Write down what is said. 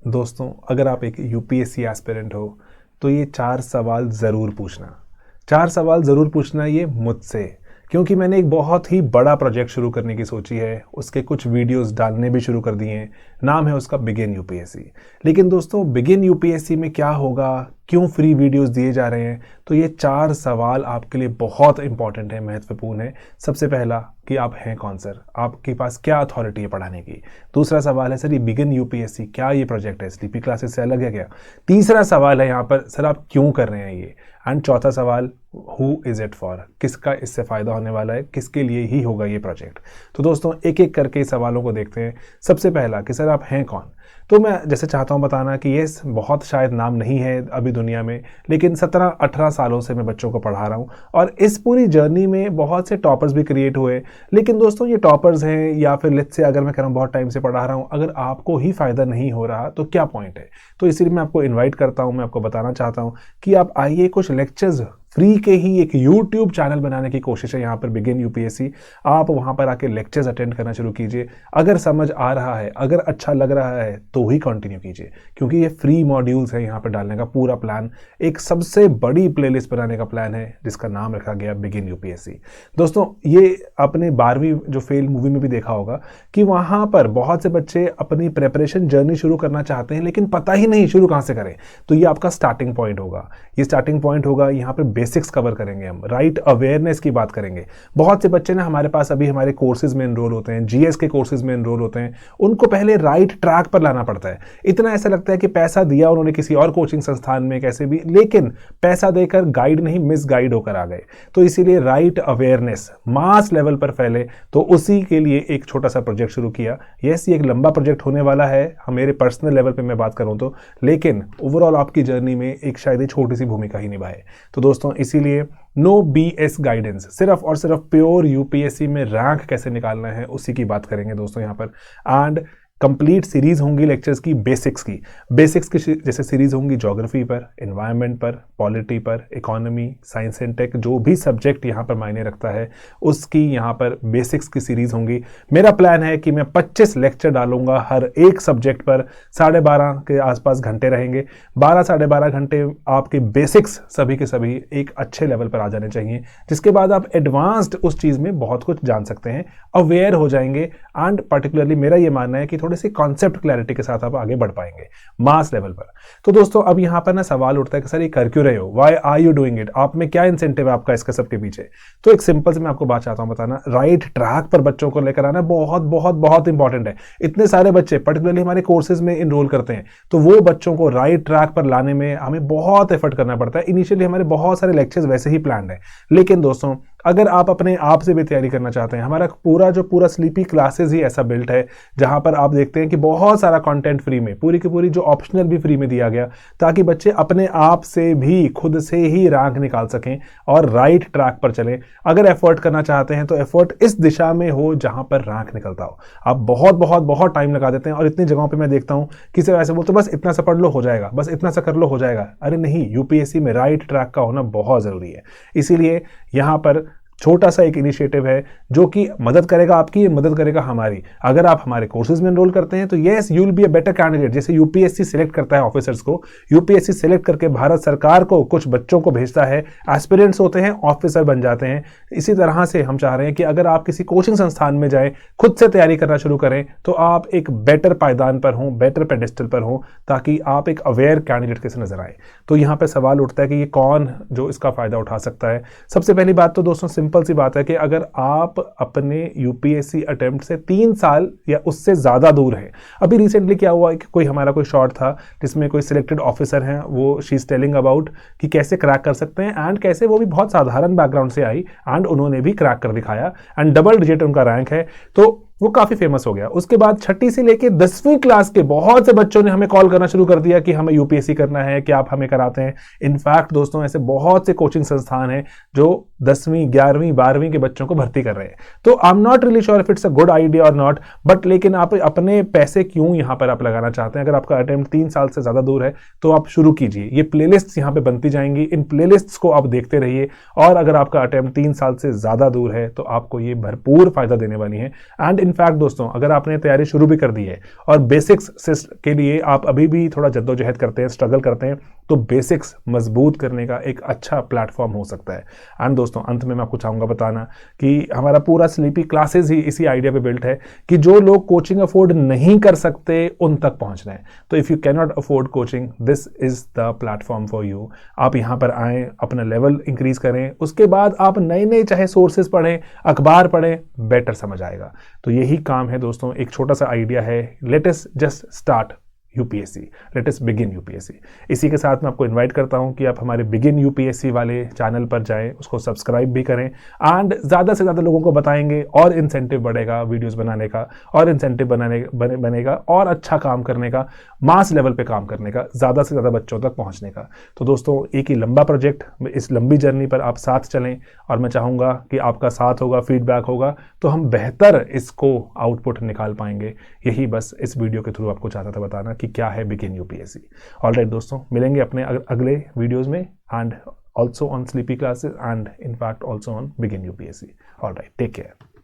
दोस्तों, अगर आप एक यूपीएससी एस्पिरेंट हो तो ये 4 सवाल ज़रूर पूछना। 4 सवाल ज़रूर पूछना ये मुझसे, क्योंकि मैंने एक बहुत ही बड़ा प्रोजेक्ट शुरू करने की सोची है। उसके कुछ वीडियोस डालने भी शुरू कर दिए हैं। नाम है उसका बिगिन यूपीएससी। लेकिन दोस्तों, बिगिन यूपीएससी में क्या होगा, क्यों फ्री वीडियोस दिए जा रहे हैं, तो ये 4 सवाल आपके लिए बहुत इंपॉर्टेंट है, महत्वपूर्ण है। सबसे पहला कि आप हैं कौन सर, आपके पास क्या अथॉरिटी है पढ़ाने की। दूसरा सवाल है सर, ये बिगिन यूपीएससी क्या ये प्रोजेक्ट है, स्लीपी क्लासेस से अलग है क्या। तीसरा सवाल है यहाँ पर, सर आप क्यों कर रहे हैं ये। एंड चौथा सवाल, हु इज़ इट फॉर, किसका इससे फ़ायदा होने वाला है, किसके लिए ही होगा ये प्रोजेक्ट। तो दोस्तों, एक एक करके सवालों को देखते हैं। सबसे पहला कि सर आप हैं कौन। तो मैं जैसे चाहता हूं बताना कि ये बहुत शायद नाम नहीं है अभी दुनिया में, लेकिन 17-18 सालों से मैं बच्चों को पढ़ा रहा हूं और इस पूरी जर्नी में बहुत से टॉपर्स भी क्रिएट हुए। लेकिन दोस्तों, ये टॉपर्स हैं या फिर लेट्स से अगर मैं कह रहा हूँ बहुत टाइम से पढ़ा रहा हूँ, अगर आपको ही फ़ायदा नहीं हो रहा तो क्या पॉइंट है। तो इसीलिए मैं आपको इन्वाइट करता हूँ, मैं आपको बताना चाहता हूँ कि आप आइए, कुछ लेक्चर्स फ्री के ही एक यूट्यूब चैनल बनाने की कोशिश है यहाँ पर बिगिन यूपीएससी। आप वहाँ पर आके लेक्चर्स अटेंड करना शुरू कीजिए। अगर समझ आ रहा है, अगर अच्छा लग रहा है तो ही कंटिन्यू कीजिए, क्योंकि ये फ्री मॉड्यूल्स है यहाँ पर डालने का पूरा प्लान। एक सबसे बड़ी प्लेलिस्ट बनाने का प्लान है जिसका नाम रखा गया बिगिन यूपीएससी। दोस्तों, ये आपने 12वीं जो फेल मूवी में भी देखा होगा कि वहाँ पर बहुत से बच्चे अपनी प्रेपरेशन जर्नी शुरू करना चाहते हैं लेकिन पता ही नहीं शुरू कहाँ से करें। तो ये आपका स्टार्टिंग पॉइंट होगा। ये स्टार्टिंग पॉइंट होगा, यहाँ पर बेसिक्स कवर करेंगे, हम राइट अवेयरनेस की बात करेंगे। बहुत से बच्चे ना हमारे पास अभी हमारे कोर्सेज में एनरोल होते हैं, जीएस के कोर्सेज में एनरोल होते हैं, उनको पहले राइट ट्रैक पर लाना पड़ता है। इतना ऐसा लगता है कि पैसा दिया उन्होंने किसी और कोचिंग संस्थान में कैसे भी, लेकिन पैसा देकर गाइड नहीं, मिस गाइड होकर आ गए। तो इसीलिए राइट अवेयरनेस मास लेवल पर फैले, तो उसी के लिए एक छोटा सा प्रोजेक्ट शुरू किया। यस, ये एक लंबा प्रोजेक्ट होने वाला है, मेरे पर्सनल लेवल पे मैं बात करूं तो, लेकिन ओवरऑल आपकी जर्नी में एक शायद छोटी सी भूमिका ही निभाए। तो दोस्तों, इसीलिए नो बीएस गाइडेंस, सिर्फ और सिर्फ प्योर यूपीएससी में रैंक कैसे निकालना है उसी की बात करेंगे दोस्तों यहाँ पर। एंड कंप्लीट सीरीज होंगी लेक्चर्स की बेसिक्स की। बेसिक्स की जैसे सीरीज होंगी ज्योग्राफी पर, एनवायरनमेंट पर, पॉलिटी पर, इकोनॉमी, साइंस एंड टेक, जो भी सब्जेक्ट यहाँ पर मायने रखता है उसकी यहाँ पर बेसिक्स की सीरीज होंगी। मेरा प्लान है कि मैं 25 लेक्चर डालूंगा हर एक सब्जेक्ट पर। 12.5 के आसपास घंटे रहेंगे। 12-12.5 घंटे आपके बेसिक्स सभी के सभी एक अच्छे लेवल पर आ जाने चाहिए, जिसके बाद आप एडवांस्ड उस चीज़ में बहुत कुछ जान सकते हैं, अवेयर हो जाएंगे। एंड पर्टिकुलरली मेरा ये मानना है कि थोड़ी सी कॉन्सेप्ट क्लैरिटी के साथ आप आगे बढ़ पाएंगे मास लेवल पर। तो दोस्तों, अब यहां पर ना सवाल उठता है कि सर ये कर क्यों रहे हो, why are you doing it, आप में क्या इंसेंटिव है आपका इसका सबके पीछे। तो एक सिंपल से मैं आपको बात चाहता हूं बताना, राइट ट्रैक पर बच्चों को लेकर आना बहुत बहुत बहुत इंपॉर्टेंट है। इतने सारे बच्चे पर्टिकुलरली हमारे कोर्सेज में इनरोल करते हैं, तो वो बच्चों को राइट ट्रैक पर लाने में हमें बहुत एफर्ट करना पड़ता है। इनिशियली हमारे बहुत सारे लेक्चर्स वैसे ही प्लान है, लेकिन दोस्तों अगर आप अपने आप से भी तैयारी करना चाहते हैं, हमारा पूरा स्लीपी क्लासेस ही ऐसा बिल्ट है जहां पर आप देखते हैं कि बहुत सारा कंटेंट फ्री में, पूरी की पूरी जो ऑप्शनल भी फ्री में दिया गया, ताकि बच्चे अपने आप से भी खुद से ही रैंक निकाल सकें और राइट ट्रैक पर चलें। अगर एफर्ट करना चाहते हैं तो एफर्ट इस दिशा में हो जहां पर रैंक निकलता हो। आप बहुत बहुत बहुत टाइम लगा देते हैं और इतनी जगहों पर मैं देखता हूं कि सिर्फ ऐसे बोलते बस इतना सा पढ़ लो हो जाएगा, बस इतना सा कर लो हो जाएगा। अरे नहीं, यूपीएससी में राइट ट्रैक का होना बहुत जरूरी है। इसीलिए यहां पर छोटा सा एक इनिशिएटिव है जो कि मदद करेगा आपकी, मदद करेगा हमारी। अगर आप हमारे कोर्सेज में एनरोल करते हैं तो yes, you will be a better candidate. जैसे यूपीएससी सिलेक्ट करता है ऑफिसर्स को, यूपीएससी सिलेक्ट करके भारत सरकार को कुछ बच्चों को भेजता है, एस्पिरेंट्स होते हैं, ऑफिसर बन जाते हैं। इसी तरह से हम चाह रहे हैं कि अगर आप किसी कोचिंग संस्थान में जाएं, खुद से तैयारी करना शुरू करें, तो आप एक बेटर पायदान पर हों, बेटर पेडेस्टल पर हों, ताकि आप एक अवेयर कैंडिडेट कैसे नजर आए। तो यहाँ पर सवाल उठता है कि ये कौन जो इसका फायदा उठा सकता है। सबसे पहली बात तो दोस्तों सिंपल सी बात है कि अगर आप अपने यूपीएससी अटेम्प्ट से 3 साल या उससे ज्यादा दूर हैं। अभी रिसेंटली क्या हुआ कि कोई शॉर्ट था जिसमें कोई सिलेक्टेड ऑफिसर हैं, वो शी इज टेलिंग अबाउट कि कैसे क्रैक कर सकते हैं, एंड कैसे वो भी बहुत साधारण बैकग्राउंड से आई एंड उन्होंने भी क्रैक कर दिखाया एंड डबल डिजिट उनका रैंक है। तो वो काफी फेमस हो गया। उसके बाद 6ठी से लेके 10वीं क्लास के बहुत से बच्चों ने हमें कॉल करना शुरू कर दिया कि हमें यूपीएससी करना है, कि आप हमें कराते हैं। इनफैक्ट दोस्तों, ऐसे बहुत से कोचिंग संस्थान हैं जो 10वीं 11वीं 12वीं के बच्चों को भर्ती कर रहे हैं। तो I am not really sure if it's a good idea और नॉट, बट लेकिन आप अपने पैसे क्यों यहां पर आप लगाना चाहते हैं। अगर आपका अटेम्प्ट 3 साल से ज्यादा दूर है तो आप शुरू कीजिए। ये प्लेलिस्ट यहां पे बनती जाएंगी, इन प्लेलिस्ट्स को आप देखते रहिए। और अगर आपका अटेम्प्ट 3 साल से ज्यादा दूर है तो आपको ये भरपूर फायदा देने वाली है। एंड इनफैक्ट दोस्तों, अगर आपने तैयारी शुरू भी कर दी है और बेसिक्स के लिए आप अभी भी थोड़ा जद्दोजहद करते हैं, स्ट्रगल करते हैं, तो बेसिक्स मजबूत करने का एक अच्छा प्लेटफॉर्म हो सकता है। एंड दोस्तों, अंत में मैं आपको चाहूँगा बताना कि हमारा पूरा स्लीपी क्लासेस ही इसी आइडिया पे बिल्ट है कि जो लोग कोचिंग अफोर्ड नहीं कर सकते उन तक पहुँचना है। तो if you can not afford coaching, this is the platform for you. आप यहाँ पर आएँ, अपना लेवल इंक्रीज करें, उसके बाद आप नए नए चाहे सोर्सेज पढ़ें, अखबार पढ़ें, बेटर समझ आएगा। तो यही काम है दोस्तों, एक छोटा सा आइडिया है, let us just start UPSC, let us begin UPSC. इसी के साथ मैं आपको इनवाइट करता हूं कि आप हमारे बिगिन यूपीएससी वाले चैनल पर जाएं, उसको सब्सक्राइब भी करें एंड ज़्यादा से ज़्यादा लोगों को बताएंगे और इंसेंटिव बढ़ेगा वीडियोस बनाने का, और इंसेंटिव बनेगा और अच्छा काम करने का, मास लेवल पे काम करने का, ज़्यादा से ज़्यादा बच्चों तक पहुँचने का। तो दोस्तों, एक ही लंबा प्रोजेक्ट, इस लंबी जर्नी पर आप साथ चलें और मैं चाहूँगा कि आपका साथ होगा, फीडबैक होगा, तो हम बेहतर इसको आउटपुट निकाल पाएंगे। यही बस इस वीडियो के थ्रू आपको चाहता था बताना कि क्या है बिगिन यूपीएससी। ऑलराइट दोस्तों, मिलेंगे अपने अगले वीडियोस में and also on Sleepy Classes and in fact also on begin UPSC. Alright, take care.